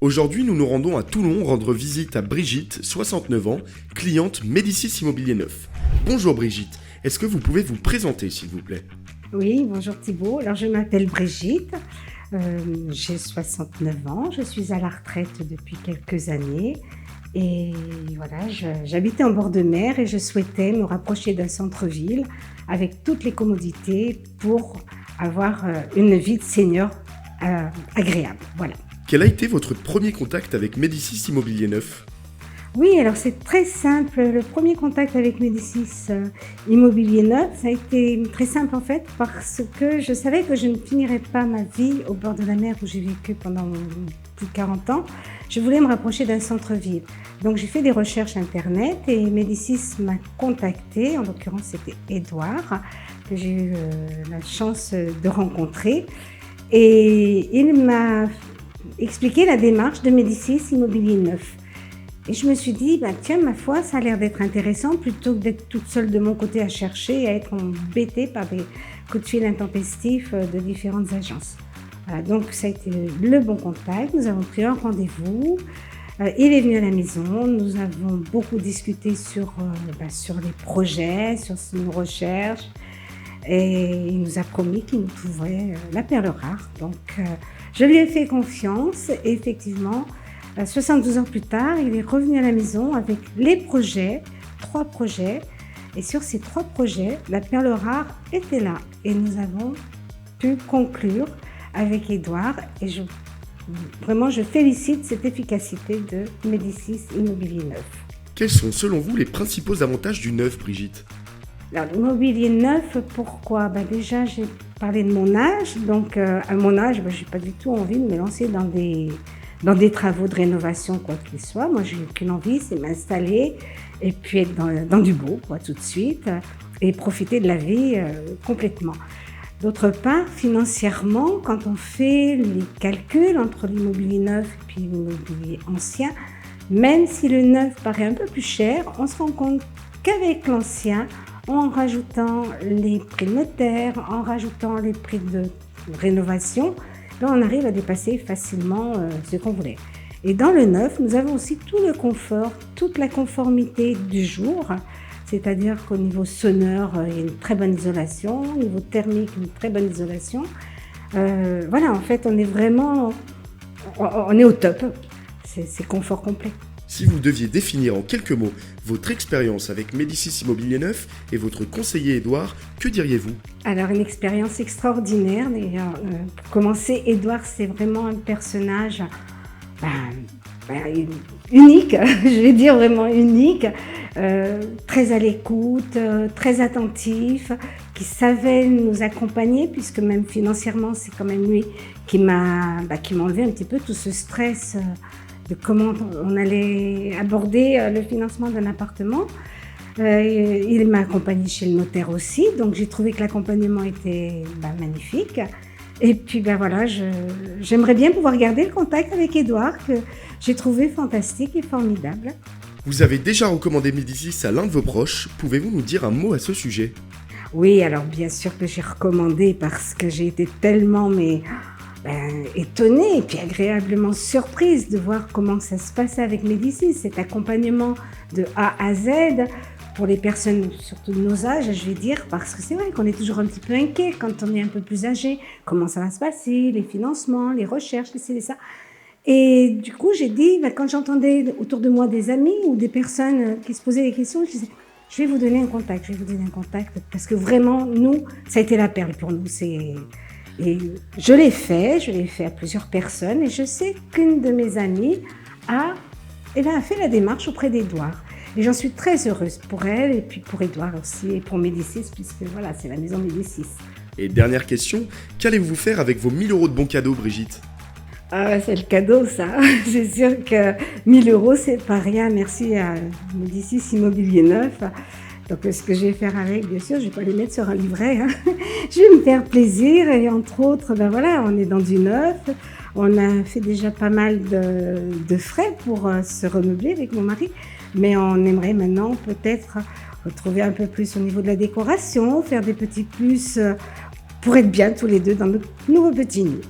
Aujourd'hui, nous nous rendons à Toulon rendre visite à Brigitte, 69 ans, cliente Médicis Immobilier Neuf. Bonjour Brigitte, est-ce que vous pouvez vous présenter s'il vous plaît ? Oui, bonjour Thibault. Alors je m'appelle Brigitte, j'ai 69 ans, je suis à la retraite depuis quelques années et voilà, j'habitais en bord de mer et je souhaitais me rapprocher d'un centre-ville avec toutes les commodités pour avoir une vie de senior agréable. Voilà. Quel a été votre premier contact avec Médicis Immobilier Neuf ? Oui, alors c'est très simple. Le premier contact avec Médicis Immobilier Neuf, ça a été très simple en fait parce que je savais que je ne finirais pas ma vie au bord de la mer où j'ai vécu pendant plus de 40 ans. Je voulais me rapprocher d'un centre-ville. Donc j'ai fait des recherches internet et Médicis m'a contacté, en l'occurrence c'était Édouard, que j'ai eu la chance de rencontrer. Et il m'a expliqué la démarche de Médicis Immobilier Neuf. Et je me suis dit, tiens, ma foi, ça a l'air d'être intéressant plutôt que d'être toute seule de mon côté à chercher et à être embêtée par des coups de fil intempestifs de différentes agences. Voilà, donc ça a été le bon contact, nous avons pris un rendez-vous, il est venu à la maison, nous avons beaucoup discuté sur les projets, sur nos recherches et il nous a promis qu'il nous trouverait la perle rare. Donc je lui ai fait confiance et effectivement, 72 ans plus tard, il est revenu à la maison avec les projets, 3 projets. Et sur ces 3 projets, la perle rare était là. Et nous avons pu conclure avec Édouard. Et je félicite cette efficacité de Médicis Immobilier Neuf. Quels sont selon vous les principaux avantages du neuf, Brigitte ? Alors, l'immobilier neuf, pourquoi ? Déjà, j'ai parlé de mon âge. Donc, à mon âge, je n'ai pas du tout envie de me lancer dans des travaux de rénovation, quoi qu'il soit. Moi, j'ai qu'une envie, c'est m'installer et puis être dans du beau, tout de suite, et profiter de la vie complètement. D'autre part, financièrement, quand on fait les calculs entre l'immobilier neuf et puis l'immobilier ancien, même si le neuf paraît un peu plus cher, on se rend compte qu'avec l'ancien, en rajoutant les prix de notaire, en rajoutant les prix de rénovation, là, on arrive à dépasser facilement ce qu'on voulait. Et dans le neuf, nous avons aussi tout le confort, toute la conformité du jour, c'est-à-dire qu'au niveau sonore, il y a une très bonne isolation, au niveau thermique, une très bonne isolation. Voilà, en fait, on est au top. C'est confort complet. Si vous deviez définir en quelques mots votre expérience avec Médicis Immobilier Neuf et votre conseiller Édouard, que diriez-vous ? Alors, une expérience extraordinaire. D'ailleurs, pour commencer, Édouard, c'est vraiment un personnage unique, je vais dire vraiment unique, très à l'écoute, très attentif, qui savait nous accompagner, puisque même financièrement, c'est quand même lui qui m'a enlevé un petit peu tout ce stress de comment on allait aborder le financement d'un appartement. Il m'a accompagnée chez le notaire aussi, donc j'ai trouvé que l'accompagnement était magnifique. Et puis voilà, j'aimerais bien pouvoir garder le contact avec Édouard, que j'ai trouvé fantastique et formidable. Vous avez déjà recommandé Médicis à l'un de vos proches, pouvez-vous nous dire un mot à ce sujet ? Oui, alors bien sûr que j'ai recommandé parce que j'ai été tellement étonnée et puis agréablement surprise de voir comment ça se passait avec Médicis, cet accompagnement de A à Z pour les personnes surtout de nos âges, je vais dire, parce que c'est vrai qu'on est toujours un petit peu inquiet quand on est un peu plus âgé, comment ça va se passer, les financements, les recherches, les ça. Et du coup, j'ai dit, quand j'entendais autour de moi des amis ou des personnes qui se posaient des questions, je disais, je vais vous donner un contact, parce que vraiment, nous, ça a été la perle pour nous. Et je l'ai fait à plusieurs personnes et je sais qu'une de mes amies a fait la démarche auprès d'Édouard. Et j'en suis très heureuse pour elle et puis pour Édouard aussi et pour Médicis, puisque voilà, c'est la maison Médicis. Et dernière question, qu'allez-vous faire avec vos 1000 € de bons cadeaux, Brigitte ? Ah, c'est le cadeau, ça. C'est sûr que 1000 €, c'est pas rien. Merci à Médicis Immobilier Neuf. Donc, ce que je vais faire avec, bien sûr, je ne vais pas les mettre sur un livret. Je vais me faire plaisir et entre autres, on est dans du neuf. On a fait déjà pas mal de frais pour se remeubler avec mon mari. Mais on aimerait maintenant peut-être retrouver un peu plus au niveau de la décoration, faire des petits plus pour être bien tous les deux dans notre nouveau petit nid.